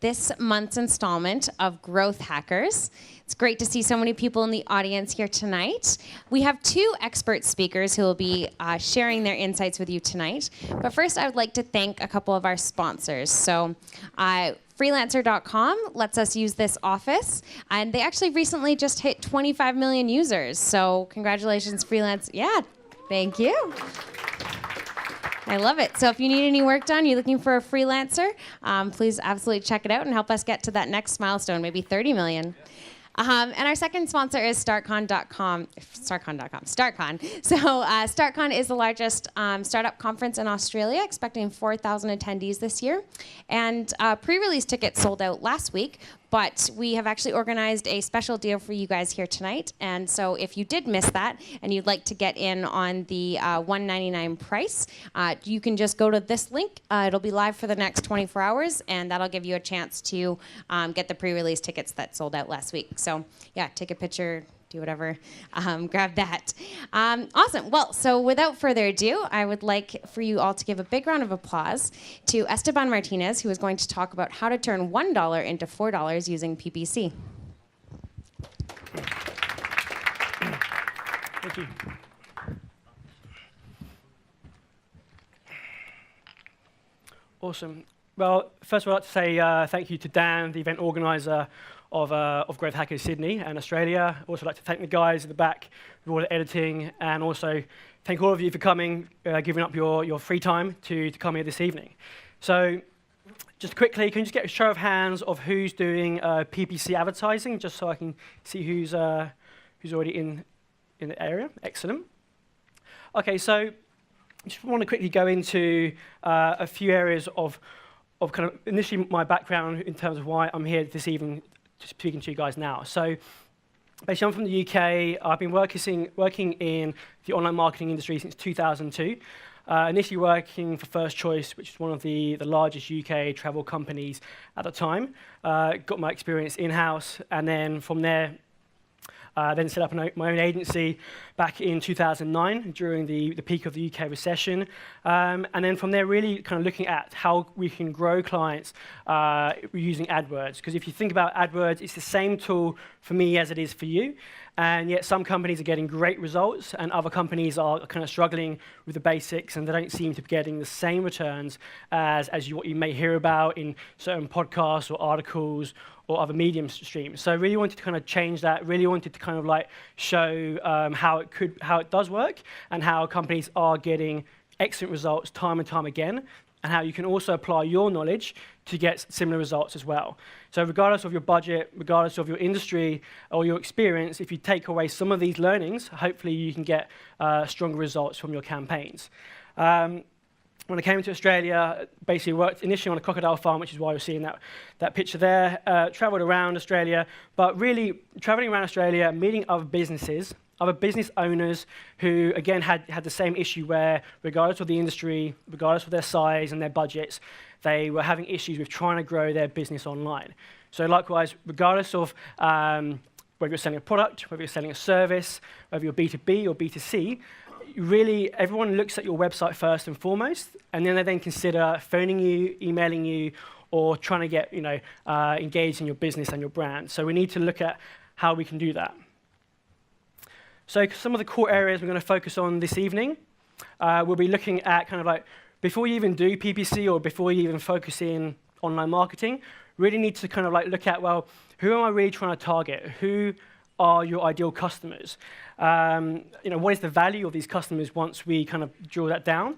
this month's installment of Growth Hackers. It's great to see so many people in the audience here tonight. We have two expert speakers who will be sharing their insights with you tonight. But first, I would like to thank a couple of our sponsors. So, Freelancer.com lets us use this office, and they actually recently just hit 25 million users. So, congratulations, Freelance. Yeah, thank you. I love it. So if you need any work done, you're looking for a freelancer, please absolutely check it out and help us get to that next milestone, maybe 30 million. And our second sponsor is StartCon.com. StartCon. So StartCon is the largest startup conference in Australia, expecting 4,000 attendees this year. And pre-release tickets sold out last week, but we have actually organized a special deal for you guys here tonight. And so if you did miss that and you'd like to get in on the $199 price, you can just go to this link. It'll be live for the next 24 hours, and that'll give you a chance to get the pre-release tickets that sold out last week. So yeah, take a picture, do whatever, grab that. Awesome. Well, so without further ado, I would like for you all to give a big round of applause to Esteban Martinez, who is going to talk about how to turn $1 into $4 using PPC. Thank you. Awesome. Well, first of all, I'd like to say thank you to Dan, the event organizer of Growth Hackers Sydney and Australia. I'd also like to thank the guys at the back with all the editing, and also thank all of you for coming, giving up your free time to come here this evening. So just quickly, can you just get a show of hands of who's doing PPC advertising, just so I can see who's already in the area? Excellent. Okay, so I just want to quickly go into a few areas of kind of initially my background in terms of why I'm here this evening speaking to you guys now. So basically, I'm from the UK. I've been working in the online marketing industry since 2002. Initially working for First Choice, which is one of the largest UK travel companies at the time. Got my experience in-house, and then from there, then set up my own agency back in 2009 during the peak of the UK recession. And then from there, really kind of looking at how we can grow clients using AdWords. Because if you think about AdWords, it's the same tool for me as it is for you. And yet some companies are getting great results, and other companies are kind of struggling with the basics, and they don't seem to be getting the same returns as what you may hear about in certain podcasts or articles or other medium streams. So I really wanted to kind of change that, really wanted to kind of like show how it does work, and how companies are getting excellent results time and time again, and how you can also apply your knowledge to get similar results as well. So regardless of your budget, regardless of your industry or your experience, if you take away some of these learnings, hopefully you can get stronger results from your campaigns. When I came to Australia, basically worked initially on a crocodile farm, which is why you're seeing that picture there. Traveled around Australia, but really traveling around Australia, meeting other businesses, other business owners who, again, had the same issue where, regardless of the industry, regardless of their size and their budgets, they were having issues with trying to grow their business online. So likewise, regardless of whether you're selling a product, whether you're selling a service, whether you're B2B or B2C, really, everyone looks at your website first and foremost, and then they then consider phoning you, emailing you, or trying to get engaged in your business and your brand. So we need to look at how we can do that. So some of the core areas we're going to focus on this evening, we'll be looking at kind of like, before you even do PPC or before you even focus in online marketing, really need to kind of like look at, well, who am I really trying to target? Who are your ideal customers? What is the value of these customers once we kind of drill that down?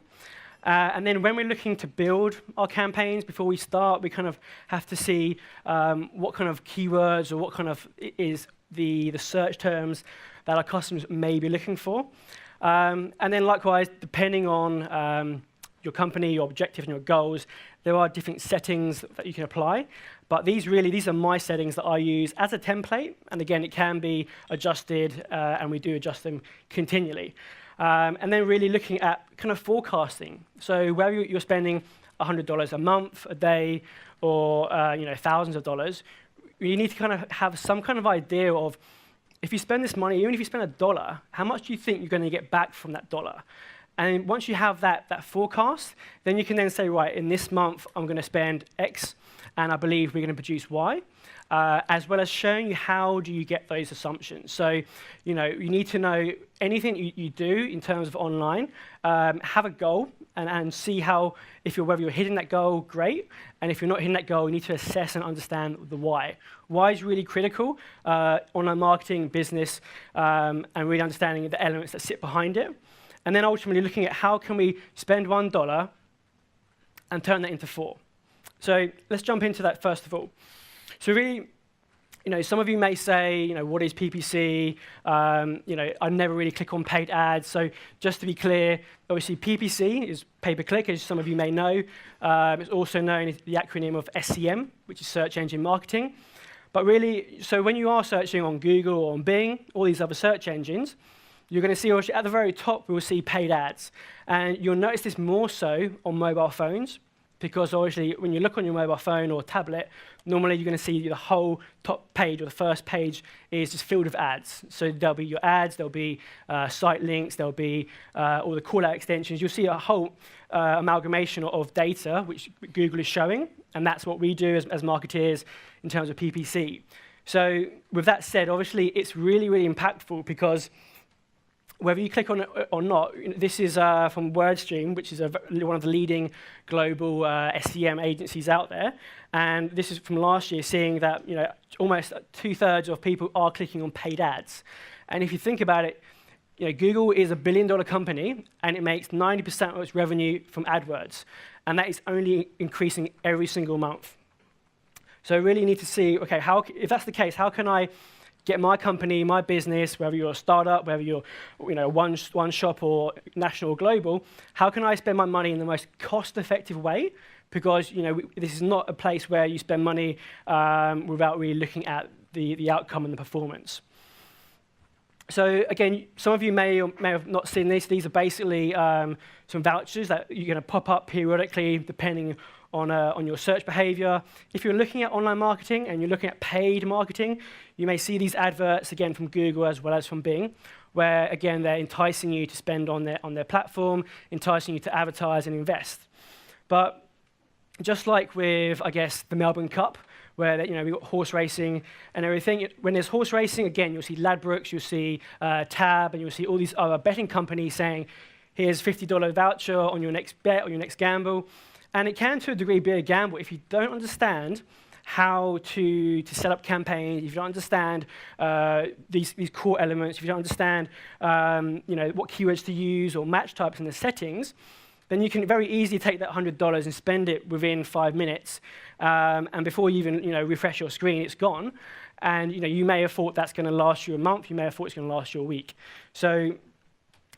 And then when we're looking to build our campaigns, before we start, we kind of have to see what kind of keywords or what kind of is the search terms that our customers may be looking for. And then likewise, depending on your company, your objective, and your goals, there are different settings that you can apply. But these are my settings that I use as a template. And again, it can be adjusted, and we do adjust them continually. And then really looking at kind of forecasting. So whether you're spending $100 a month, a day, or thousands of dollars, you need to kind of have some kind of idea of, if you spend this money, even if you spend $1, how much do you think you're going to get back from that dollar? And once you have that forecast, then you can then say, right, in this month, I'm going to spend X, and I believe we're going to produce Y, as well as showing you how do you get those assumptions. So, you need to know anything you do in terms of online, have a goal, and see how, whether you're hitting that goal, great, and if you're not hitting that goal, you need to assess and understand the why. Why is really critical, online marketing, business, and really understanding the elements that sit behind it. And then ultimately looking at how can we spend $1 and turn that into 4. So let's jump into that first of all. So really, some of you may say, what is PPC? I never really click on paid ads. So just to be clear, obviously PPC is pay-per-click, as some of you may know. It's also known as the acronym of SEM, which is search engine marketing. But really, so when you are searching on Google or on Bing, all these other search engines, you're going to see at the very top, we'll see paid ads. And you'll notice this more so on mobile phones, because obviously when you look on your mobile phone or tablet, normally you're going to see the whole top page or the first page is just filled with ads. So there'll be your ads, there'll be site links, there'll be all the call-out extensions. You'll see a whole amalgamation of data which Google is showing, and that's what we do as marketeers in terms of PPC. So with that said, obviously it's really, really impactful, because whether you click on it or not, this is from WordStream, which is one of the leading global SEM agencies out there. And this is from last year, seeing that almost 2/3 of people are clicking on paid ads. And if you think about it, Google is a $1 billion company, and it makes 90% of its revenue from AdWords. And that is only increasing every single month. So I really need to see, okay, if that's the case, how can I get my company, my business, whether you're a startup, whether you're one shop or national or global, how can I spend my money in the most cost-effective way? Because this is not a place where you spend money without really looking at the outcome and the performance. So again, some of you may or may have not seen this. These are basically some vouchers that you're going to pop up periodically depending on your search behavior. If you're looking at online marketing and you're looking at paid marketing, you may see these adverts again from Google as well as from Bing, where again they're enticing you to spend on their platform, enticing you to advertise and invest. But just like with, I guess, the Melbourne Cup, where we've got horse racing and everything. When there's horse racing, again, you'll see Ladbrokes, you'll see Tab, and you'll see all these other betting companies saying, here's $50 voucher on your next bet or your next gamble. And it can, to a degree, be a gamble if you don't understand how to set up campaigns, if you don't understand these core elements, if you don't understand what keywords to use or match types in the settings, then you can very easily take that $100 and spend it within 5 minutes. And before you even refresh your screen, it's gone. And you may have thought that's going to last you a month. You may have thought it's going to last you a week. So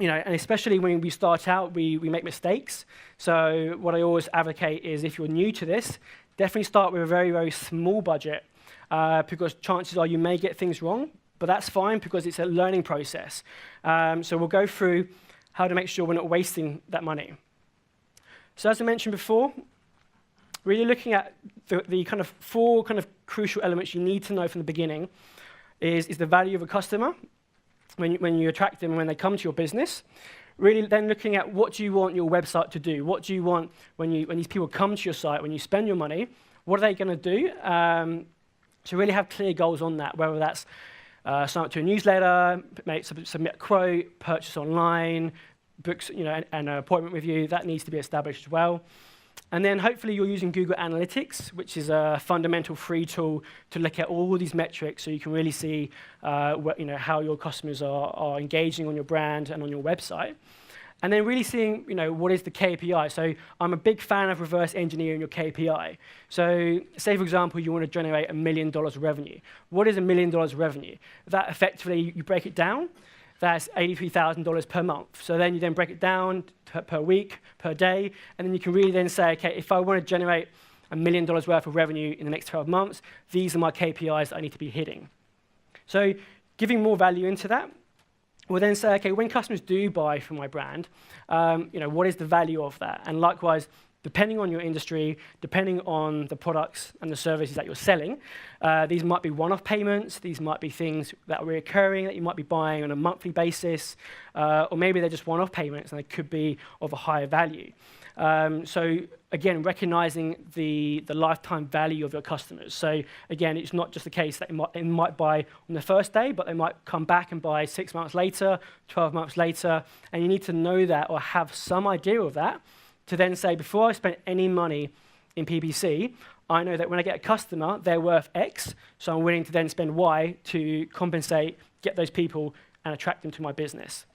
and especially when we start out, we make mistakes. So what I always advocate is, if you're new to this, definitely start with a very, very small budget, because chances are you may get things wrong, but that's fine because it's a learning process. So we'll go through how to make sure we're not wasting that money. So as I mentioned before, really looking at the kind of 4 kind of crucial elements you need to know from the beginning is the value of a customer, when you attract them and when they come to your business. Really then looking at what do you want your website to do? What do you want when these people come to your site, when you spend your money, what are they going to do? So really have clear goals on that, whether that's sign up to a newsletter, submit a quote, purchase online, books, an appointment with you. That needs to be established as well. And then hopefully you're using Google Analytics, which is a fundamental free tool to look at all these metrics, so you can really see how your customers are engaging on your brand and on your website. And then really seeing what is the KPI. So I'm a big fan of reverse engineering your KPI. So say, for example, you want to generate $1 million of revenue. What is $1 million of revenue? That effectively, you break it down. That's $83,000 per month. So then you then break it down per week, per day, and then you can really then say, okay, if I want to generate $1 million worth of revenue in the next 12 months, these are my KPIs that I need to be hitting. So giving more value into that, we'll then say, okay, when customers do buy from my brand, what is the value of that? And likewise, depending on your industry, depending on the products and the services that you're selling, these might be one-off payments, these might be things that are recurring that you might be buying on a monthly basis, or maybe they're just one-off payments and they could be of a higher value. So again, recognizing the lifetime value of your customers. So again, it's not just the case that they might buy on the first day, but they might come back and buy 6 months later, 12 months later, and you need to know that or have some idea of that to then say, before I spend any money in PPC, I know that when I get a customer, they're worth X, so I'm willing to then spend Y to compensate, get those people, and attract them to my business.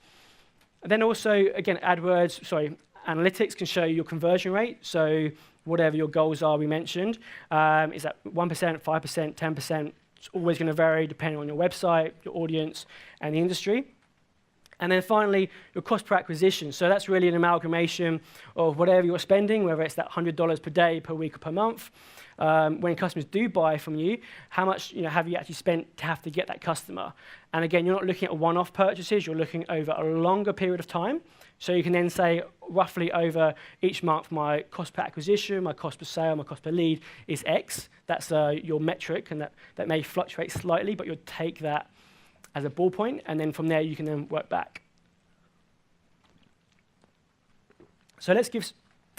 And then also, again, analytics can show your conversion rate, so whatever your goals are we mentioned. Is that 1%, 5%, 10%? It's always going to vary depending on your website, your audience, and the industry. And then finally, your cost per acquisition. So that's really an amalgamation of whatever you're spending, whether it's that $100 per day, per week, or per month. When customers do buy from you, how much have you actually spent to have to get that customer? And again, you're not looking at one-off purchases, you're looking over a longer period of time. So you can then say, roughly over each month, my cost per acquisition, my cost per sale, my cost per lead is X. That's your metric, and that may fluctuate slightly, but you'll take that as a ball point, and then from there you can then work back. So let's give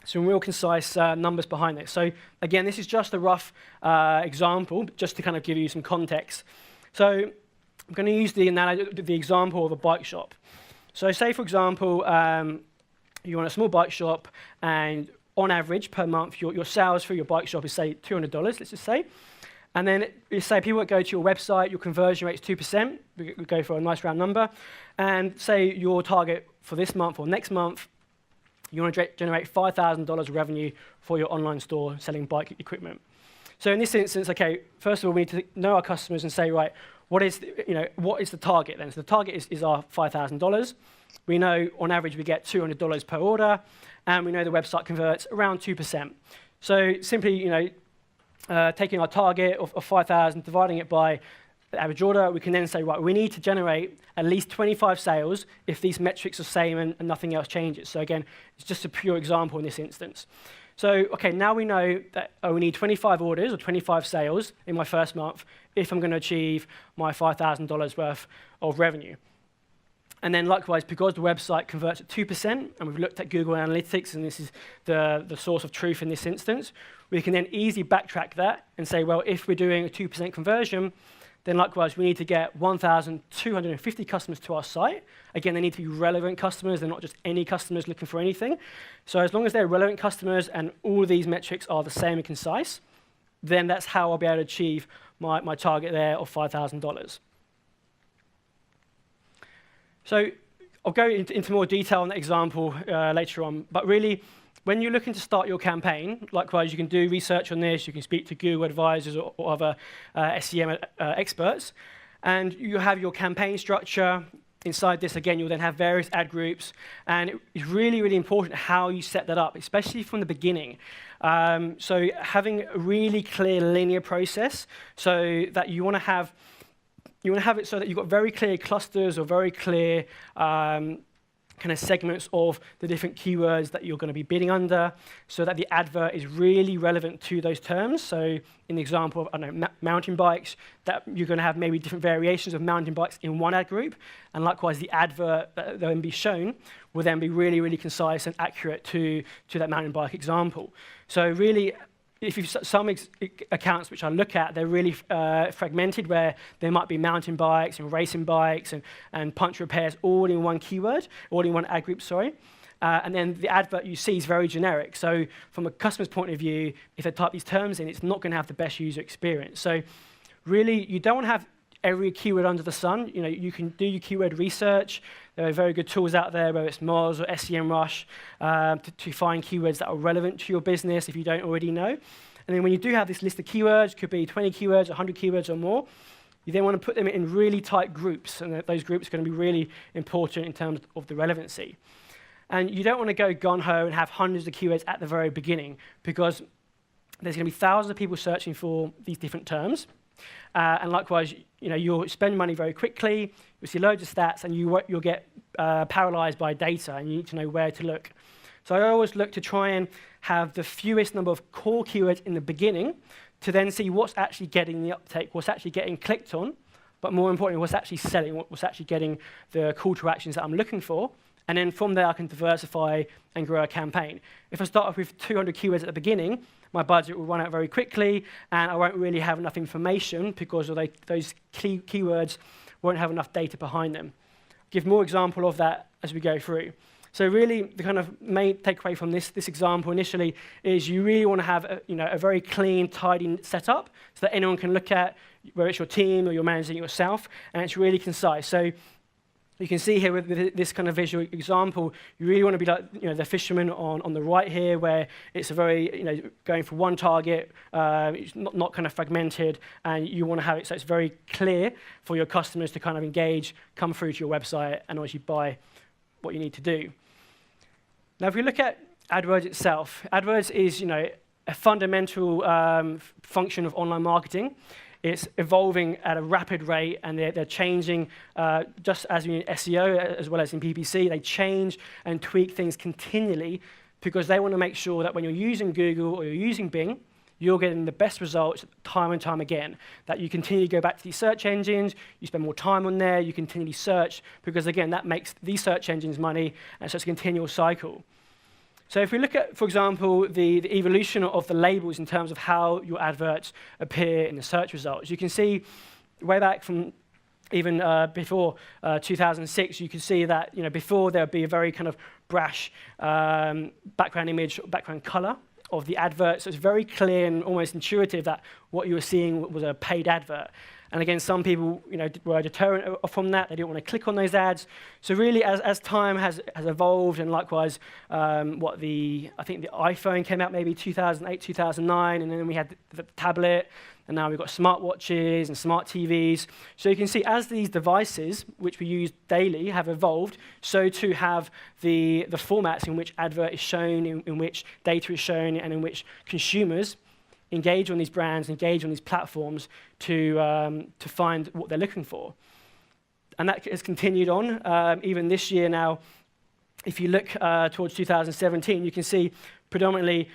some real concise numbers behind this. So again, this is just a rough example, just to kind of give you some context. So I'm going to use the example of a bike shop. So say, for example, you want a small bike shop, and on average per month, your sales for your bike shop is, say, $200, let's just say. And then you say people that go to your website, your conversion rate is 2%. We go for a nice round number. And say your target for this month or next month, you want to generate $5,000 of revenue for your online store selling bike equipment. So in this instance, okay, first of all, we need to know our customers and say, right, what is the target then? So the target is our $5,000. We know on average we get $200 per order, and we know the website converts around 2%. So simply, taking our target of 5,000, dividing it by the average order, we can then say, right, we need to generate at least 25 sales if these metrics are the same and nothing else changes. So again, it's just a pure example in this instance. So, okay, now we know that we need 25 orders or 25 sales in my first month if I'm going to achieve my $5,000 worth of revenue. And then likewise, because the website converts at 2%, and we've looked at Google Analytics, and this is the source of truth in this instance, we can then easily backtrack that and say, well, if we're doing a 2% conversion, then likewise, we need to get 1,250 customers to our site. Again, they need to be relevant customers. They're not just any customers looking for anything. So as long as they're relevant customers and all of these metrics are the same and concise, then that's how I'll be able to achieve my target there of $5,000. So I'll go into more detail on that example later on. But really, when you're looking to start your campaign, likewise, you can do research on this. You can speak to Google advisors or other SEM experts. And you have your campaign structure. Inside this, again, you'll then have various ad groups. And it's really, really important how you set that up, especially from the beginning. So having a really clear linear process so that you want to have it so that you've got very clear clusters or very clear kind of segments of the different keywords that you're going to be bidding under, so that the advert is really relevant to those terms. So in the example of, I don't know, mountain bikes, that you're going to have maybe different variations of mountain bikes in one ad group, and likewise the advert that will then be shown will then be really, really concise and accurate to that mountain bike example. So really, if you've some accounts which I look at, they're really fragmented, where there might be mountain bikes and racing bikes and punch repairs all in one keyword, all in one ad group, sorry. And then the advert you see is very generic. So from a customer's point of view, if they type these terms in, it's not going to have the best user experience. So really, you don't want to have every keyword under the sun. You can do your keyword research. There are very good tools out there, whether it's Moz or SEMrush, to find keywords that are relevant to your business if you don't already know. And then when you do have this list of keywords, could be 20 keywords, 100 keywords or more, you then want to put them in really tight groups, and those groups are going to be really important in terms of the relevancy. And you don't want to go gung-ho and have hundreds of keywords at the very beginning, because there's going to be thousands of people searching for these different terms. And likewise, you'll spend money very quickly, you'll see loads of stats, and you'll get paralyzed by data, and you need to know where to look. So I always look to try and have the fewest number of core keywords in the beginning to then see what's actually getting the uptake, what's actually getting clicked on, but more importantly, what's actually selling, what's actually getting the call to actions that I'm looking for. And then from there, I can diversify and grow a campaign. If I start off with 200 keywords at the beginning, my budget will run out very quickly, and I won't really have enough information because of those keywords won't have enough data behind them. I'll give more example of that as we go through. So really, the kind of main takeaway from this example initially is you really want to have a very clean, tidy setup so that anyone can look at, whether it's your team or you're managing it yourself, and it's really concise. So you can see here with this kind of visual example, you really want to be like the fisherman on the right here, where it's a very going for one target, it's not kind of fragmented, and you want to have it so it's very clear for your customers to kind of engage, come through to your website, and actually buy what you need to do. Now, if we look at AdWords itself, AdWords is a fundamental function of online marketing. It's evolving at a rapid rate, and they're changing, just as in SEO as well as in PPC. They change and tweak things continually because they want to make sure that when you're using Google or you're using Bing, you're getting the best results time and time again, that you continue to go back to these search engines, you spend more time on there, you continually search, because again, that makes these search engines money, and so it's a continual cycle. So if we look at, for example, the evolution of the labels in terms of how your adverts appear in the search results, you can see way back from even before 2006, you can see that before there would be a very kind of brash background image, background color of the advert. So it's very clear and almost intuitive that what you were seeing was a paid advert. And again, some people were deterrent from that. They didn't want to click on those ads. So really, as time has evolved, and likewise, I think the iPhone came out maybe 2008, 2009, and then we had the tablet, and now we've got smartwatches and smart TVs. So you can see as these devices, which we use daily, have evolved, so too have the formats in which advert is shown, in which data is shown, and in which consumers engage on these brands, engage on these platforms to find what they're looking for. And that has continued on. Even this year now, if you look towards 2017, you can see predominantly,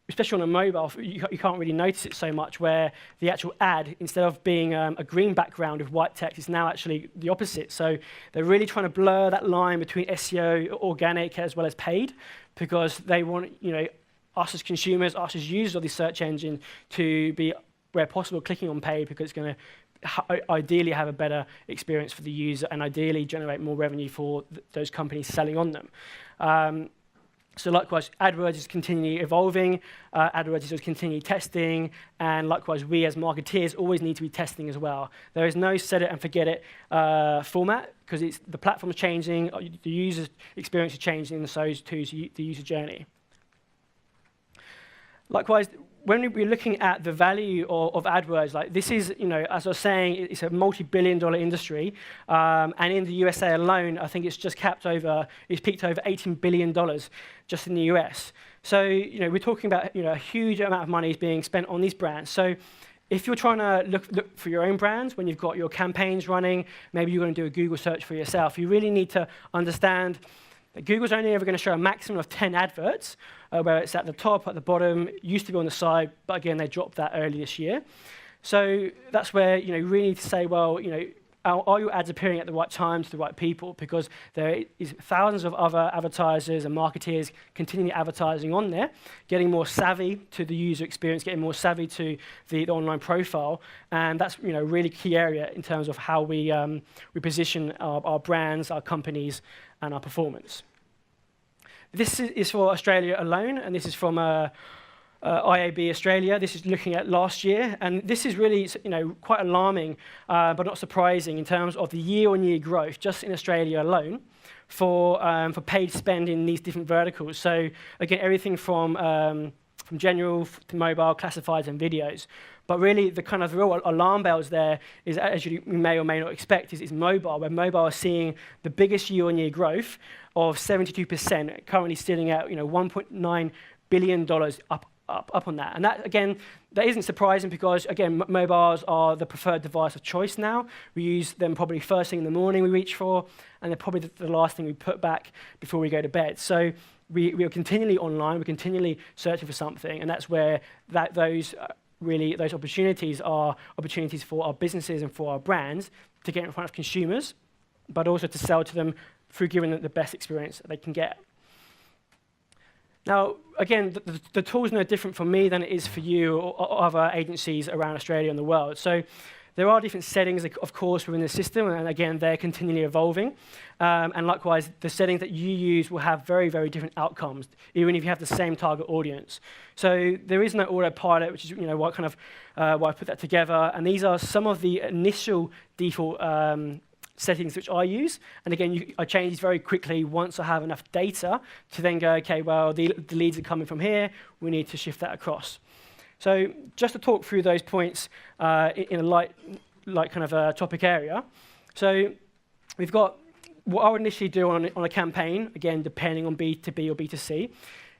especially on a mobile, you can't really notice it so much, where the actual ad, instead of being a green background with white text, is now actually the opposite. So they're really trying to blur that line between SEO, organic, as well as paid, because they want us as consumers, us as users of the search engine to be, where possible, clicking on paid, because it's going to ideally have a better experience for the user and ideally generate more revenue for those companies selling on them. So likewise, AdWords is continually evolving, AdWords is continually testing, and likewise, we as marketeers always need to be testing as well. There is no set it and forget it format, because the platform is changing, the user experience is changing, and so too is the user journey. Likewise, when we're looking at the value of AdWords, like this is, as I was saying, it's a multi-billion-dollar industry, and in the USA alone, I think it's peaked over $18 billion just in the US. So, we're talking about, a huge amount of money is being spent on these brands. So, if you're trying to look for your own brands, when you've got your campaigns running, maybe you're going to do a Google search for yourself, you really need to understand that Google's only ever going to show a maximum of 10 adverts, where it's at the top, at the bottom, used to be on the side, but again, they dropped that early this year. So that's where you really need to say, well, are your ads appearing at the right time to the right people? Because there is thousands of other advertisers and marketeers continually advertising on there, getting more savvy to the user experience, getting more savvy to the online profile, and that's a really key area in terms of how we position our brands, our companies, and our performance. This is for Australia alone, and this is from IAB Australia. This is looking at last year, and this is really quite alarming, but not surprising in terms of the year-on-year growth just in Australia alone for paid spend in these different verticals. So again, everything from general to mobile, classifieds, and videos. But really, the kind of real alarm bells there is, as you may or may not expect, is mobile, where mobile is seeing the biggest year-on-year growth of 72%, currently sitting at $1.9 billion, up up on that. And that, again, that isn't surprising because, again, mobiles are the preferred device of choice now. We use them probably first thing in the morning we reach for, and they're probably the last thing we put back before we go to bed. So we are continually online, we're continually searching for something, and that's where those opportunities are opportunities for our businesses and for our brands to get in front of consumers, but also to sell to them through giving them the best experience that they can get. Now, again, the tool's no different for me than it is for you or other agencies around Australia and the world. So there are different settings, of course, within the system, and again, they're continually evolving. And likewise, the settings that you use will have very, very different outcomes, even if you have the same target audience. So there is no autopilot, which is why I put that together. And these are some of the initial default settings which I use. And again, I change these very quickly once I have enough data to then go, okay, well, the leads are coming from here. We need to shift that across. So just to talk through those points in a light kind of a topic area. So we've got what I would initially do on a campaign, again, depending on B2B or B2C,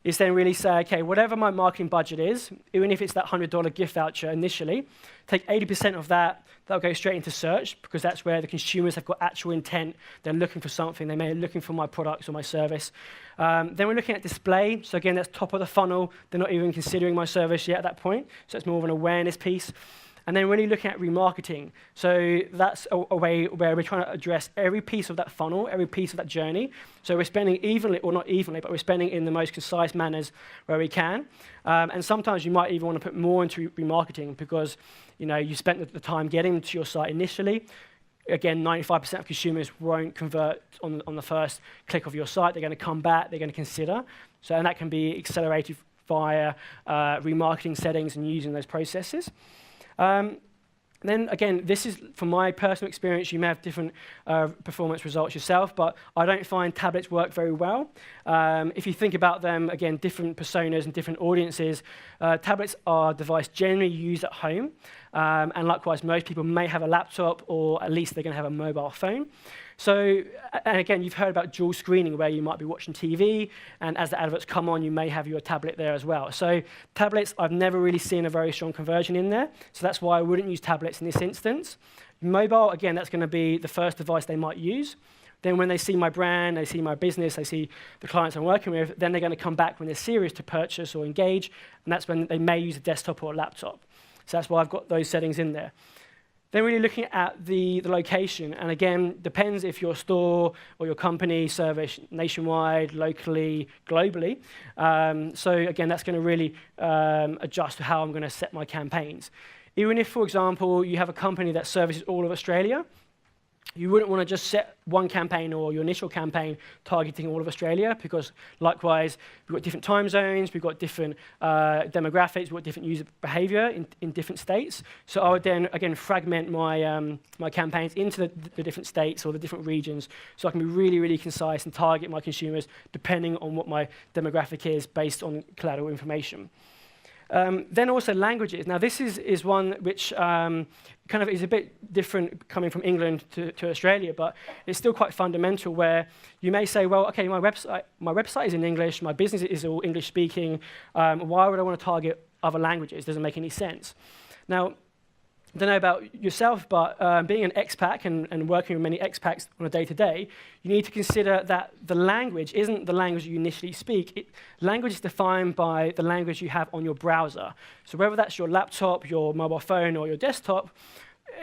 is then really say, okay, whatever my marketing budget is, even if it's that $100 gift voucher initially, take 80% of that, that'll go straight into search, because that's where the consumers have got actual intent. They're looking for something. They may be looking for my products or my service. Then we're looking at display. So again, that's top of the funnel. They're not even considering my service yet at that point. So it's more of an awareness piece. And then really looking at remarketing. So that's a way where we're trying to address every piece of that funnel, every piece of that journey. So we're spending evenly, or not evenly, but we're spending in the most concise manners where we can. And sometimes you might even want to put more into remarketing because you spent the time getting to your site initially. Again, 95% of consumers won't convert on the first click of your site. They're going to come back. They're going to consider. So, and that can be accelerated via remarketing settings and using those processes. Then again, this is from my personal experience. You may have different performance results yourself, but I don't find tablets work very well. If you think about them, again, different personas and different audiences, tablets are a device generally used at home, and likewise, most people may have a laptop, or at least they're going to have a mobile phone. So, and again, you've heard about dual screening, where you might be watching TV, and as the adverts come on, you may have your tablet there as well. So tablets, I've never really seen a very strong conversion in there, so that's why I wouldn't use tablets in this instance. Mobile, again, that's going to be the first device they might use. Then when they see my brand, they see my business, they see the clients I'm working with, then they're going to come back when they're serious to purchase or engage, and that's when they may use a desktop or a laptop. So that's why I've got those settings in there. Then really looking at the location, and again, depends if your store or your company service nationwide, locally, globally. So again, that's going to really adjust to how I'm going to set my campaigns. Even if, for example, you have a company that services all of Australia, you wouldn't want to just set one campaign or your initial campaign targeting all of Australia, because likewise, we've got different time zones, we've got different demographics, we've got different user behavior in different states. So I would then, again, fragment my, my campaigns into the different states or the different regions, so I can be really, really concise and target my consumers depending on what my demographic is based on collateral information. Then also languages. Now this is one which kind of is a bit different coming from England to Australia, but it's still quite fundamental, where you may say, well, okay, my website is in English, my business is all English speaking, why would I want to target other languages? Doesn't make any sense. Now, I don't know about yourself, but being an expat and working with many expats on a day-to-day, you need to consider that the language isn't the language you initially speak. Language is defined by the language you have on your browser. So whether that's your laptop, your mobile phone, or your desktop,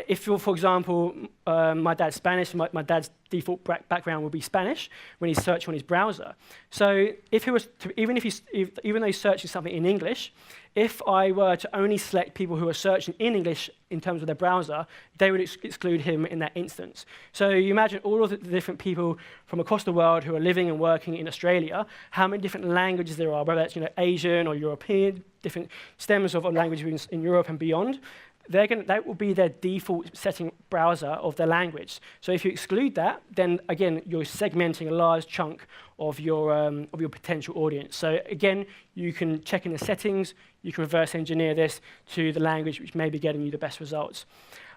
if you're, for example, my dad's Spanish, my dad's default background will be Spanish when he's searching on his browser. So if he was to, even though he's searching something in English, if I were to only select people who are searching in English in terms of their browser, they would exclude him in that instance. So you imagine all of the different people from across the world who are living and working in Australia, how many different languages there are, whether that's Asian or European, different stems of language in Europe and beyond. That will be their default setting browser of their language. So if you exclude that, then again, you're segmenting a large chunk of your potential audience. So again, you can check in the settings, you can reverse engineer this to the language which may be getting you the best results.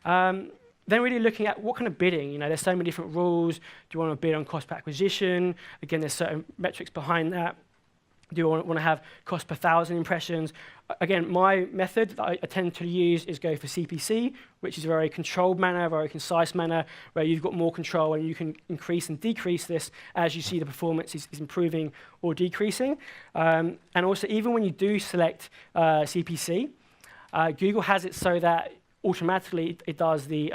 Then really looking at what kind of bidding. There's so many different rules. Do you want to bid on cost per acquisition? Again, there's certain metrics behind that. Do I want to have cost per 1,000 impressions? Again, my method that I tend to use is go for CPC, which is a very controlled manner, a very concise manner, where you've got more control and you can increase and decrease this as you see the performance is improving or decreasing. And also, even when you do select CPC, Google has it so that automatically it does the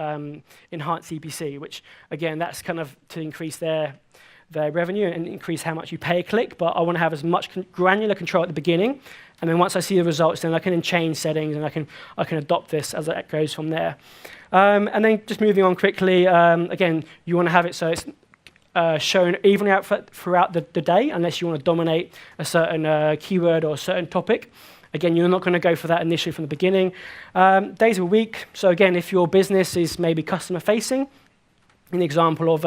enhanced CPC, which, again, that's kind of to increase their revenue and increase how much you pay a click, but I want to have as much granular control at the beginning, and then once I see the results, then I can then change settings and I can adopt this as it goes from there. And then just moving on quickly, again, you want to have it so it's shown evenly out throughout the day, unless you want to dominate a certain keyword or a certain topic. Again, you're not going to go for that initially from the beginning. Days of a week, so again, if your business is maybe customer facing, an example of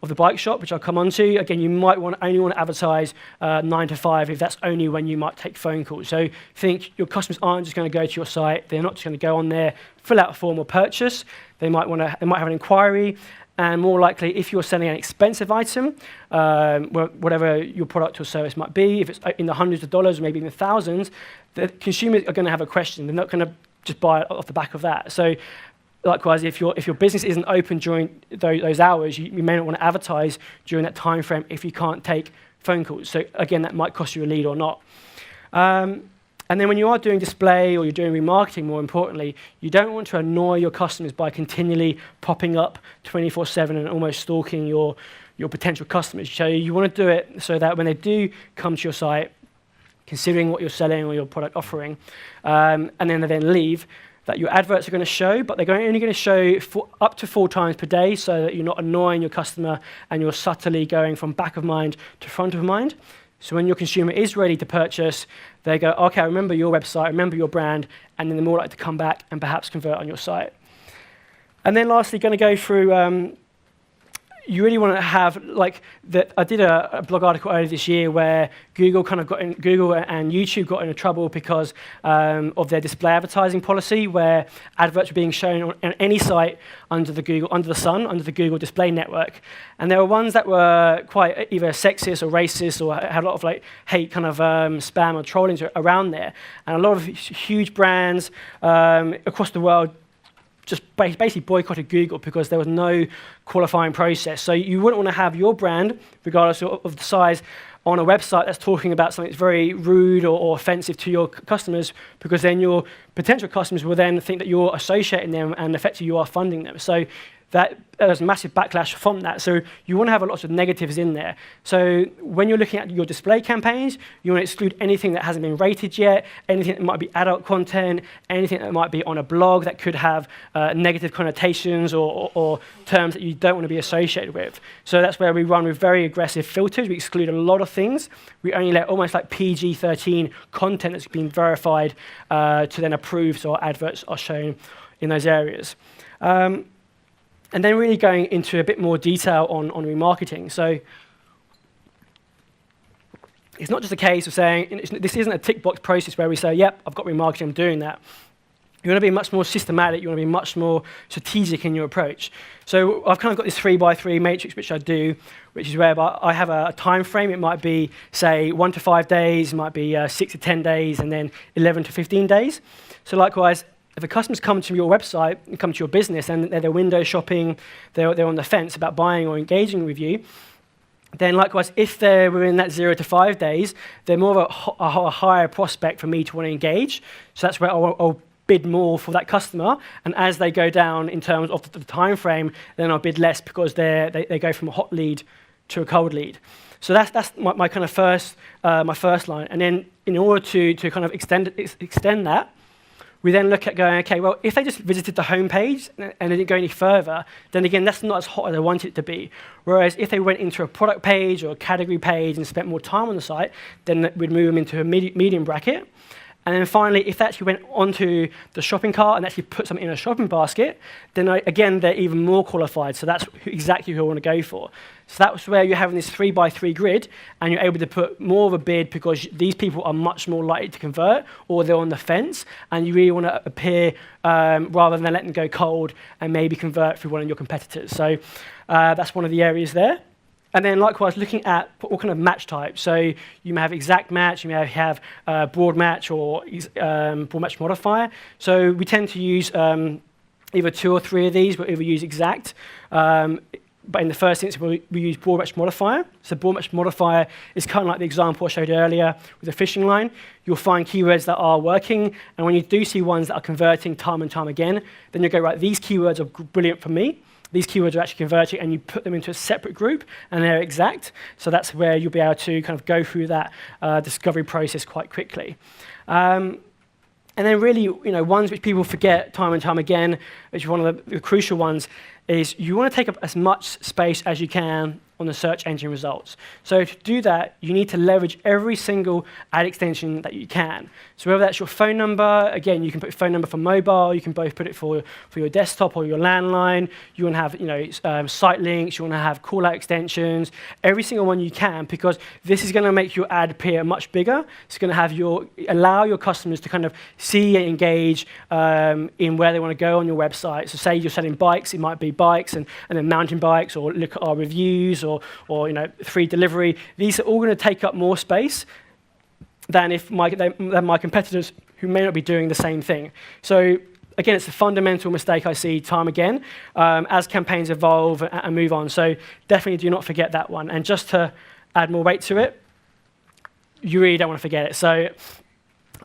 the bike shop, which I'll come on to. Again, you might only want to advertise 9 to 5 if that's only when you might take phone calls. So think your customers aren't just going to go to your site. They're not just going to go on there, fill out a form or purchase. They might have an inquiry. And more likely, if you're selling an expensive item, whatever your product or service might be, if it's in the hundreds of dollars or maybe in the thousands, the consumers are going to have a question. They're not going to just buy it off the back of that. So likewise, if your business isn't open during those hours, you may not want to advertise during that time frame if you can't take phone calls. So again, that might cost you a lead or not. And then when you are doing display or you're doing remarketing, more importantly, you don't want to annoy your customers by continually popping up 24/7 and almost stalking your potential customers. So you want to do it so that when they do come to your site, considering what you're selling or your product offering, and then they then leave, that your adverts are going to show, but they're only going to show up to 4 times per day so that you're not annoying your customer and you're subtly going from back of mind to front of mind. So when your consumer is ready to purchase, they go, okay, I remember your website, I remember your brand, and then they're more likely to come back and perhaps convert on your site. And then lastly, going to go through, you really want to have, like, I did a blog article earlier this year where Google and YouTube got into trouble because of their display advertising policy, where adverts were being shown on any site under the Google Display Network. And there were ones that were quite either sexist or racist or had a lot of like hate kind of spam or trolling around there. And a lot of huge brands across the world just basically boycotted Google because there was no qualifying process. So you wouldn't want to have your brand, regardless of the size, on a website that's talking about something that's very rude or offensive to your customers, because then your potential customers will then think that you're associating them and effectively you are funding them. So there's a massive backlash from that. So you want to have a lot of negatives in there. So when you're looking at your display campaigns, you want to exclude anything that hasn't been rated yet, anything that might be adult content, anything that might be on a blog that could have negative connotations or terms that you don't want to be associated with. So that's where we run with very aggressive filters. We exclude a lot of things. We only let almost like PG-13 content that's been verified to then approve, so our adverts are shown in those areas. And then really going into a bit more detail on remarketing. So it's not just a case of saying, this isn't a tick box process where we say, yep, I've got remarketing, I'm doing that. You want to be much more systematic, you want to be much more strategic in your approach. So I've kind of got this 3x3 matrix, which I do, which is where I have a time frame. It might be, say, 1 to 5 days, it might be 6 to 10 days, and then 11 to 15 days. So likewise, if a customer's come to your website and come to your business and they're window shopping, they're on the fence about buying or engaging with you, then likewise, if they're within that 0 to 5 days, they're more of a higher prospect for me to want to engage. So that's where I'll bid more for that customer. And as they go down in terms of the time frame, then I'll bid less because they go from a hot lead to a cold lead. So that's my kind of my first line. And then in order to kind of extend that, we then look at going, okay, well, if they just visited the homepage and they didn't go any further, then again, that's not as hot as I want it to be. Whereas if they went into a product page or a category page and spent more time on the site, then we'd move them into a medium bracket. And then finally, if they actually went onto the shopping cart and actually put something in a shopping basket, then again, they're even more qualified. So that's exactly who I want to go for. So that's where you're having this 3x3 grid, and you're able to put more of a bid because these people are much more likely to convert, or they're on the fence, and you really want to appear rather than letting them go cold and maybe convert through one of your competitors. So that's one of the areas there. And then likewise, looking at what kind of match type. So you may have exact match, you may have broad match or broad match modifier. So we tend to use either 2 or 3 of these, but either use exact. But in the first instance, we use broad match modifier. So broad match modifier is kind of like the example I showed earlier with the fishing line. You'll find keywords that are working, and when you do see ones that are converting time and time again, then you'll go, right, these keywords are brilliant for me. These keywords are actually converting, and you put them into a separate group, and they're exact. So that's where you'll be able to kind of go through that discovery process quite quickly. And then really, ones which people forget time and time again, which is one of the crucial ones, is you want to take up as much space as you can on the search engine results. So to do that, you need to leverage every single ad extension that you can. So whether that's your phone number, again, you can put your phone number for mobile, you can both put it for your desktop or your landline, you want to have site links, you want to have call-out extensions, every single one you can, because this is going to make your ad appear much bigger. It's going to allow your customers to kind of see and engage in where they want to go on your website. So say you're selling bikes, it might be bikes and then mountain bikes, or look at our reviews, or free delivery. These are all going to take up more space than my competitors who may not be doing the same thing. So again, it's a fundamental mistake I see time again as campaigns evolve and move on. So definitely do not forget that one. And just to add more weight to it, you really don't want to forget it. So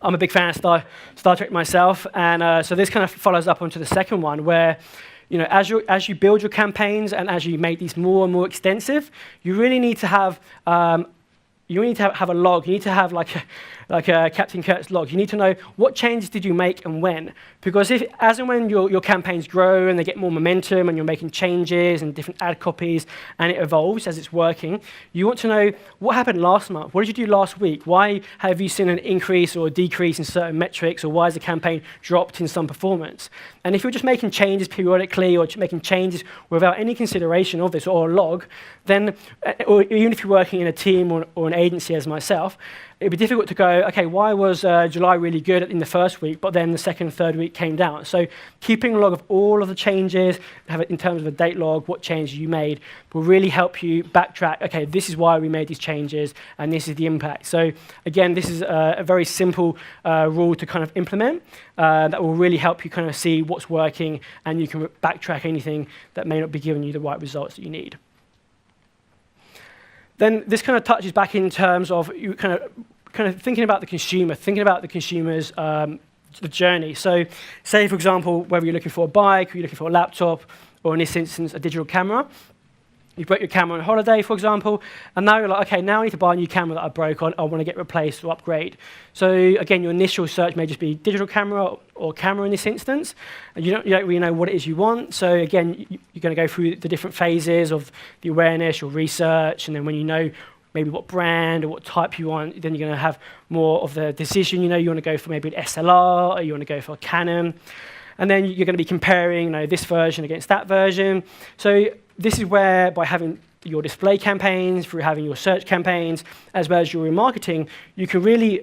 I'm a big fan of Star Trek myself, and so this kind of follows up onto the second one, where as you build your campaigns and as you make these more and more extensive, you really need to have a log. You need to have like a Captain Kirk's log. You need to know what changes did you make and when. Because as and when your campaigns grow and they get more momentum and you're making changes and different ad copies and it evolves as it's working, you want to know what happened last month. What did you do last week? Why have you seen an increase or a decrease in certain metrics, or why has the campaign dropped in some performance? And if you're just making changes periodically or making changes without any consideration of this or a log, then, or even if you're working in a team or an agency as myself, it'd be difficult to go, okay, why was July really good in the first week, but then the second, third week came down? So keeping a log of all of the changes, have it in terms of a date log, what changes you made, will really help you backtrack, okay, this is why we made these changes, and this is the impact. So again, this is a very simple rule to kind of implement that will really help you kind of see what's working, and you can backtrack anything that may not be giving you the right results that you need. Then this kind of touches back in terms of you kind of thinking about the consumer, thinking about the consumer's the journey. So say, for example, whether you're looking for a bike, or you're looking for a laptop, or in this instance, a digital camera. You broke your camera on holiday, for example, and now you're like, okay, now I need to buy a new camera that I broke. I want to get replaced or upgrade. So again, your initial search may just be digital camera or camera in this instance, and you don't really know what it is you want. So again, you're going to go through the different phases of the awareness, your research, and then when you know maybe what brand or what type you want, then you're going to have more of the decision. You want to go for maybe an SLR, or you want to go for a Canon. And then you're going to be comparing this version against that version. So this is where, by having your display campaigns, through having your search campaigns, as well as your remarketing, you can really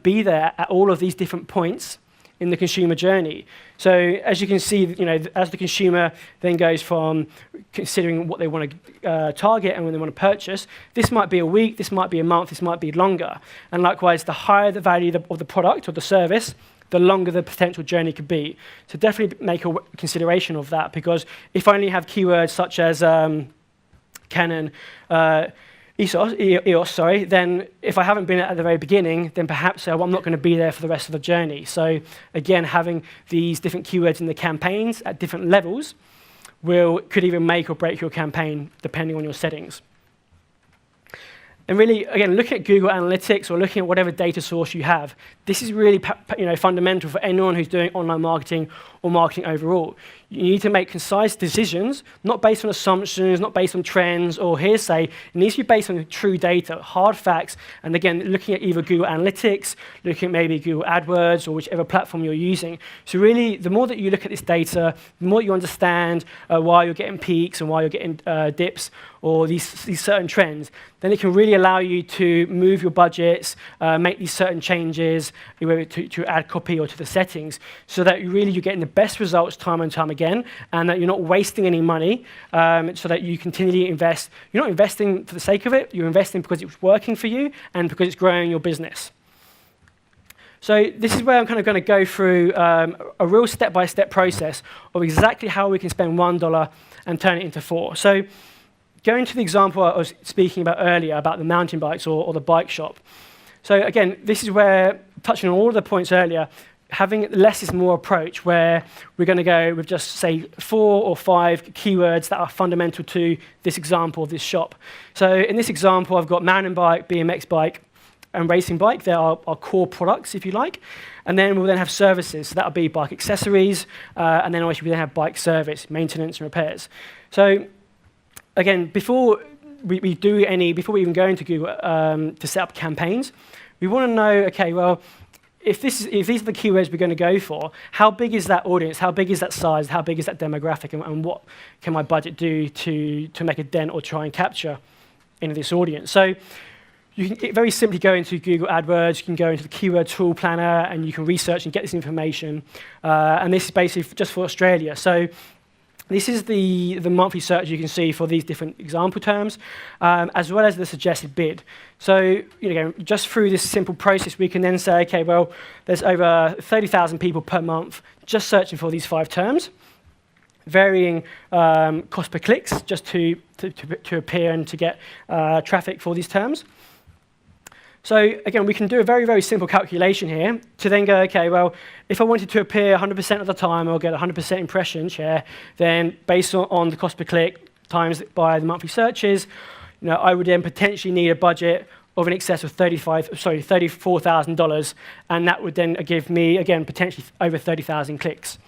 be there at all of these different points in the consumer journey. So as you can see, as the consumer then goes from considering what they want to target and when they want to purchase, this might be a week, this might be a month, this might be longer. And likewise, the higher the value of the product or the service, the longer the potential journey could be. So definitely make a consideration of that, because if I only have keywords such as Canon, EOS, then if I haven't been at the very beginning, then perhaps I'm not going to be there for the rest of the journey. So again, having these different keywords in the campaigns at different levels could even make or break your campaign depending on your settings. And really, again, looking at Google Analytics or looking at whatever data source you have, this is really fundamental for anyone who's doing online marketing or marketing overall. You need to make concise decisions, not based on assumptions, not based on trends or hearsay. It needs to be based on true data, hard facts, and again, looking at either Google Analytics, looking at maybe Google AdWords or whichever platform you're using. So really, the more that you look at this data, the more you understand why you're getting peaks and why you're getting dips, or these certain trends, then it can really allow you to move your budgets, make these certain changes, whether to add copy or to the settings, so that you're getting the best results time and time again, and that you're not wasting any money, so that you continually invest. You're not investing for the sake of it, you're investing because it's working for you and because it's growing your business. So this is where I'm kind of going to go through a real step-by-step process of exactly how we can spend $1 and turn it into 4. So going to the example I was speaking about earlier about the mountain bikes or the bike shop. So again, this is where, touching on all of the points earlier, having less is more approach, where we're going to go with just, say, 4 or 5 keywords that are fundamental to this example of this shop. So in this example, I've got mountain bike, BMX bike, and racing bike. They are our core products, if you like. And then we'll then have services. So that'll be bike accessories, and then obviously we then have bike service, maintenance and repairs. So again, before we even go into Google to set up campaigns, we want to know, okay, well, if these are the keywords we're going to go for, how big is that audience? How big is that size? How big is that demographic? And what can my budget do to make a dent or try and capture into this audience? So you can very simply go into Google AdWords, you can go into the keyword tool planner, and you can research and get this information. And this is basically just for Australia. So this is the monthly search you can see for these different example terms, as well as the suggested bid. So just through this simple process, we can then say, okay, well, there's over 30,000 people per month just searching for these 5 terms, varying cost per clicks just to appear and to get traffic for these terms. So again, we can do a very, very simple calculation here to then go, okay, well, if I wanted to appear 100% of the time or get 100% impression share, then based on the cost per click times by the monthly searches, I would then potentially need a budget of in excess of $34,000, and that would then give me, again, potentially over 30,000 clicks.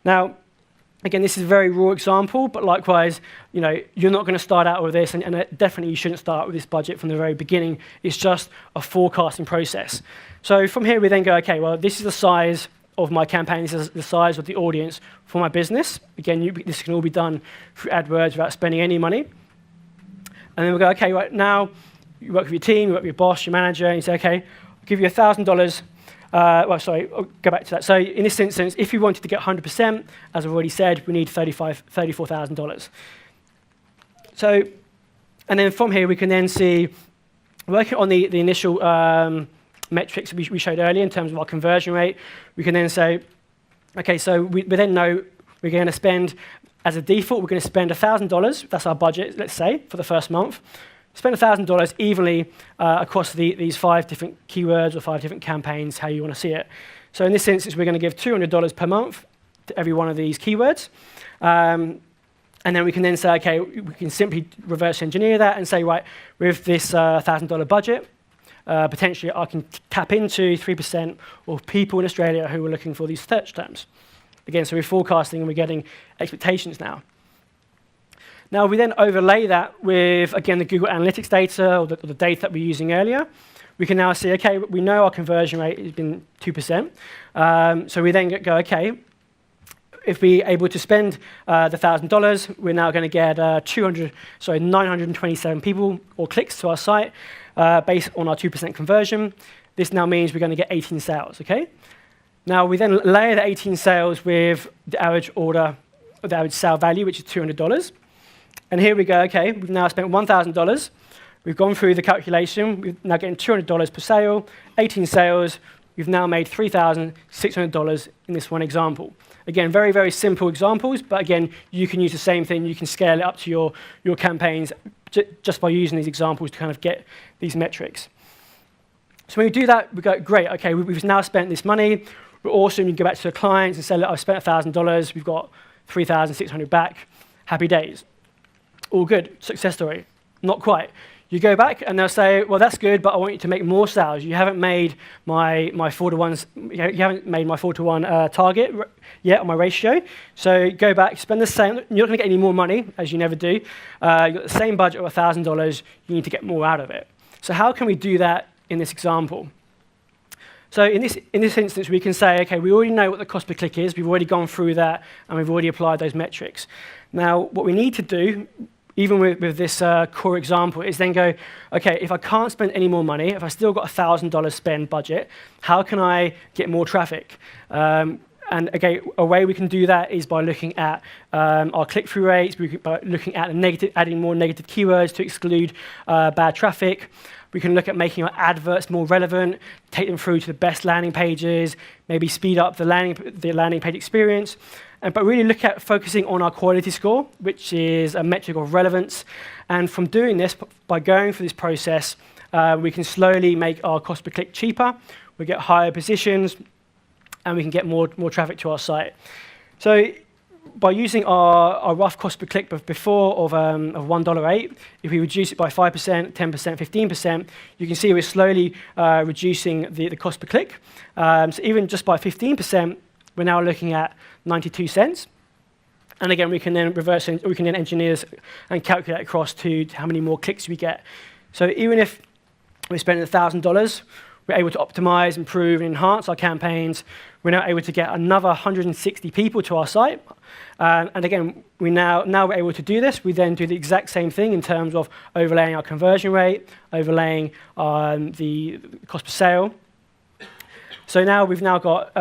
Now, again, this is a very raw example, but likewise, you're not going to start out with this, and definitely you shouldn't start with this budget from the very beginning. It's just a forecasting process. So from here, we then go, okay, well, this is the size of my campaign. This is the size of the audience for my business. Again, this can all be done through AdWords without spending any money. And then we'll go, okay, right now, you work with your team, you work with your boss, your manager, and you say, okay, I'll give you $1,000. I'll go back to that. So in this instance, if you wanted to get 100%, as I've already said, we need $34,000. So, and then from here, we can then see, working on the initial metrics we showed earlier in terms of our conversion rate, we can then say, okay, so we then know we're going to spend, as a default, we're going to spend $1,000. That's our budget, let's say, for the first month. Spend $1,000 evenly across these 5 different keywords or 5 different campaigns, how you want to see it. So in this instance, we're going to give $200 per month to every one of these keywords. And then we can then say, okay, we can simply reverse engineer that and say, right, with this $1,000 budget, potentially I can tap into 3% of people in Australia who are looking for these search terms. Again, so we're forecasting and we're getting expectations now. Now, we then overlay that with, again, the Google Analytics data or the data that we were using earlier. We can now see, okay, we know our conversion rate has been 2%. So we then go, okay, if we're able to spend the $1,000, we're now going to get 927 people or clicks to our site based on our 2% conversion. This now means we're going to get 18 sales, okay? Now, we then layer the 18 sales with the average order, the average sale value, which is $200. And here we go, okay, we've now spent $1,000. We've gone through the calculation. We're now getting $200 per sale, 18 sales. We've now made $3,600 in this one example. Again, very, very simple examples, but again, you can use the same thing. You can scale it up to your campaigns just by using these examples to kind of get these metrics. So when we do that, we go, great, okay, we've now spent this money. We're awesome. You can go back to the clients and say, look, I've spent $1,000. We've got $3,600 back. Happy days. All good, success story. Not quite. You go back and they'll say, well, that's good, but I want you to make more sales. You haven't made my 4-to-1, you haven't made my 4-to-1 target yet on my ratio. So go back, spend the same. You're not going to get any more money, as you never do. You've got the same budget of $1,000. You need to get more out of it. So how can we do that in this example? So in this instance, we can say, okay, we already know what the cost per click is. We've already gone through that, and we've already applied those metrics. Now, what we need to do even with this core example, is then go, okay, if I can't spend any more money, if I still got $1,000 spend budget, how can I get more traffic? And again, a way we can do that is by looking at our click-through rates, by looking at adding more negative keywords to exclude bad traffic. We can look at making our adverts more relevant, take them through to the best landing pages, maybe speed up the landing page experience. But really look at focusing on our quality score, which is a metric of relevance. And from doing this, by going through this process, we can slowly make our cost per click cheaper. We get higher positions, and we can get more traffic to our site. So by using our rough cost per click before of $1.08, if we reduce it by 5%, 10%, 15%, you can see we're slowly reducing the cost per click. So even just by 15%, we're now looking at 92 cents. And again, we can then engineer this and calculate across to how many more clicks we get. So even if we're spending $1,000, we're able to optimize, improve, and enhance our campaigns. We're now able to get another 160 people to our site. And again, now we're able to do this. We then do the exact same thing in terms of overlaying our conversion rate, overlaying the cost per sale. So now we've now got,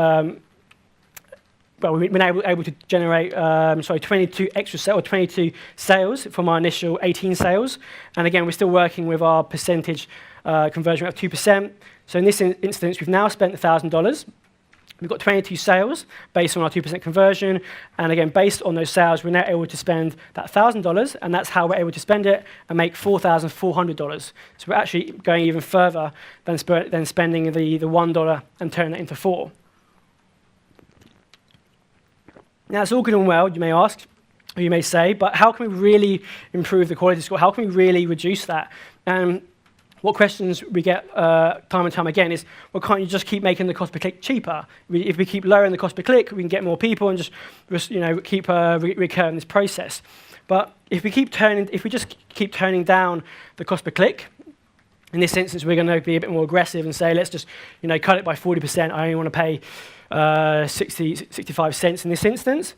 we've been able to generate 22 sales from our initial 18 sales. And again, we're still working with our percentage conversion rate of 2%. So in this instance, we've now spent $1,000. We've got 22 sales based on our 2% conversion. And again, based on those sales, we're now able to spend that $1,000, and that's how we're able to spend it and make $4,400. So we're actually going even further than spending the $1 and turning it into $4. Now, it's all good and well, you may ask, or you may say, but how can we really improve the quality score? How can we really reduce that? And what questions we get time and time again is, well, can't you just keep making the cost per click cheaper? If we keep lowering the cost per click, we can get more people and just keep recurring this process. But if we just keep turning down the cost per click, in this instance, we're going to be a bit more aggressive and say, let's just cut it by 40%. I only want to pay 65 cents in this instance.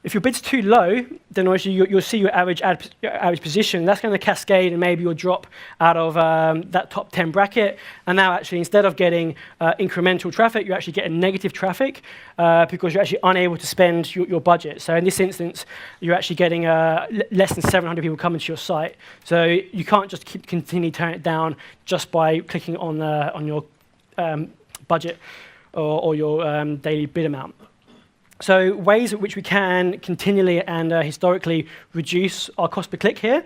If your bid's too low, then obviously you'll see your average position. That's going to cascade, and maybe you'll drop out of that top 10 bracket. And now, actually, instead of getting incremental traffic, you're actually getting negative traffic because you're actually unable to spend your budget. So in this instance, you're actually getting less than 700 people coming to your site. So you can't just continue turning it down just by clicking on your budget or your daily bid amount. So ways in which we can continually and historically reduce our cost per click here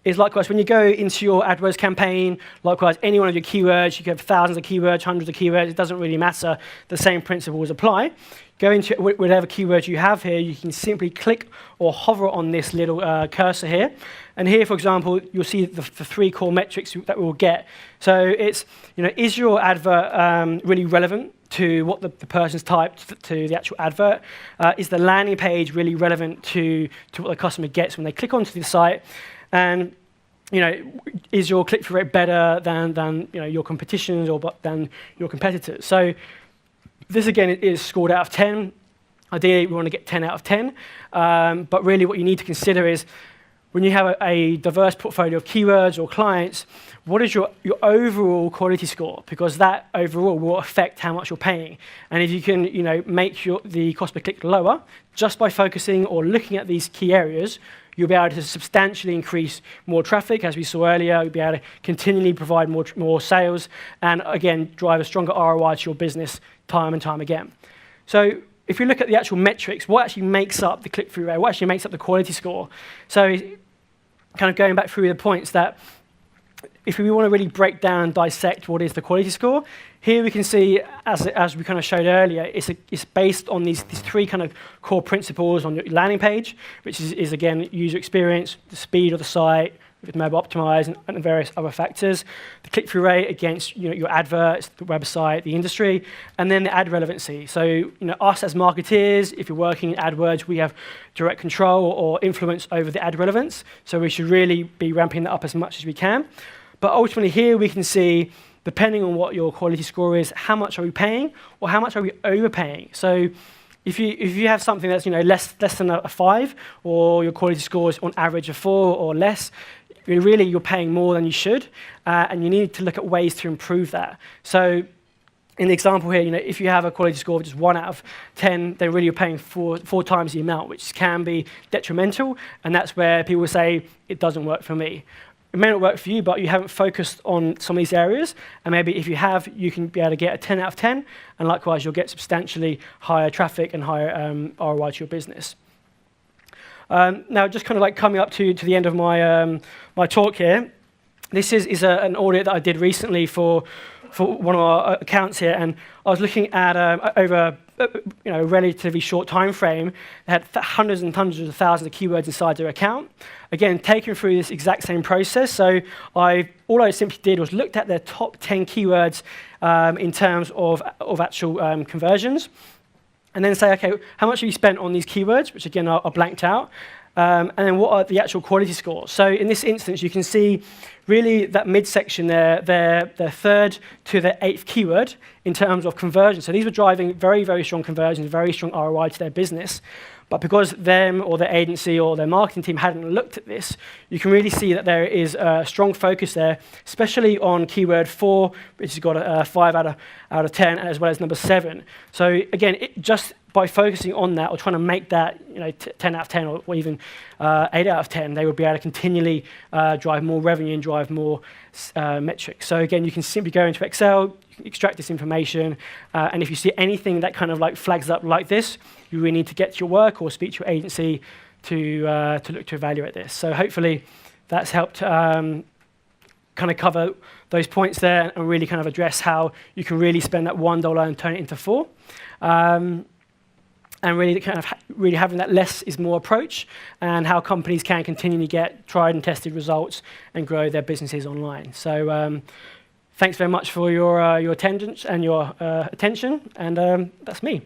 is, likewise, when you go into your AdWords campaign, likewise, any one of your keywords, you can have thousands of keywords, hundreds of keywords, it doesn't really matter, the same principles apply. Go into whatever keywords you have here, you can simply click or hover on this little cursor here. And here, for example, you'll see the three core metrics that we'll get. So it's, is your advert really relevant to what the person's typed to the actual advert? Is the landing page really relevant to what the customer gets when they click onto the site? And is your click-through rate better than your competitions or than your competitors? So this, again, is scored out of 10. Ideally, we want to get 10 out of 10. But really what you need to consider is, when you have a diverse portfolio of keywords or clients, what is your overall quality score? Because that overall will affect how much you're paying. And if you can make the cost per click lower, just by focusing or looking at these key areas, you'll be able to substantially increase more traffic, as we saw earlier. You'll be able to continually provide more sales, and again, drive a stronger ROI to your business time and time again. So if you look at the actual metrics, what actually makes up the click-through rate, what actually makes up the quality score? So kind of going back through the points that if we want to really break down and dissect what is the quality score, here we can see, as we kind of showed earlier, it's based on these three kind of core principles on your landing page, which is again, user experience, the speed of the site, if it's mobile optimized, and various other factors. The click-through rate against your adverts, the website, the industry, and then the ad relevancy. So us as marketeers, if you're working in AdWords, we have direct control or influence over the ad relevance. So we should really be ramping that up as much as we can. But ultimately here we can see, depending on what your quality score is, how much are we paying or how much are we overpaying? So if you have something that's less than a 5, or your quality score is on average a 4 or less, you're paying more than you should, and you need to look at ways to improve that. So in the example here, if you have a quality score of just 1 out of 10, then really you're paying four times the amount, which can be detrimental, and that's where people say, it doesn't work for me. It may not work for you, but you haven't focused on some of these areas, and maybe if you have, you can be able to get a 10 out of 10, and likewise, you'll get substantially higher traffic and higher ROI to your business. Now, just kind of like coming up to the end of my my talk here, this is an audit that I did recently for one of our accounts here, and I was looking at over a relatively short time frame. They had hundreds and hundreds of thousands of keywords inside their account. Again, taken through this exact same process. So all I simply did was looked at their top 10 keywords in terms of actual conversions, and then say, okay, how much have you spent on these keywords, which again are blanked out, and then what are the actual quality scores. So in this instance, you can see really that midsection there, their 3rd to their 8th keyword in terms of conversion. So these were driving very, very strong conversions, very strong ROI to their business. But because them or their agency or their marketing team hadn't looked at this, you can really see that there is a strong focus there, especially on keyword 4, which has got a 5 out of 10, as well as number 7. So again, just by focusing on that or trying to make that 10 out of 10 or even 8 out of 10, they would be able to continually drive more revenue and drive more metrics. So again, you can simply go into Excel, you can extract this information, and if you see anything that kind of like flags up like this, you really need to get to your work or speak to your agency to look to evaluate this. So hopefully that's helped kind of cover those points there and really kind of address how you can really spend that $1 and turn it into 4. And really kind of having that less is more approach, and how companies can continually get tried and tested results and grow their businesses online. So thanks very much for your attendance and your attention, and that's me.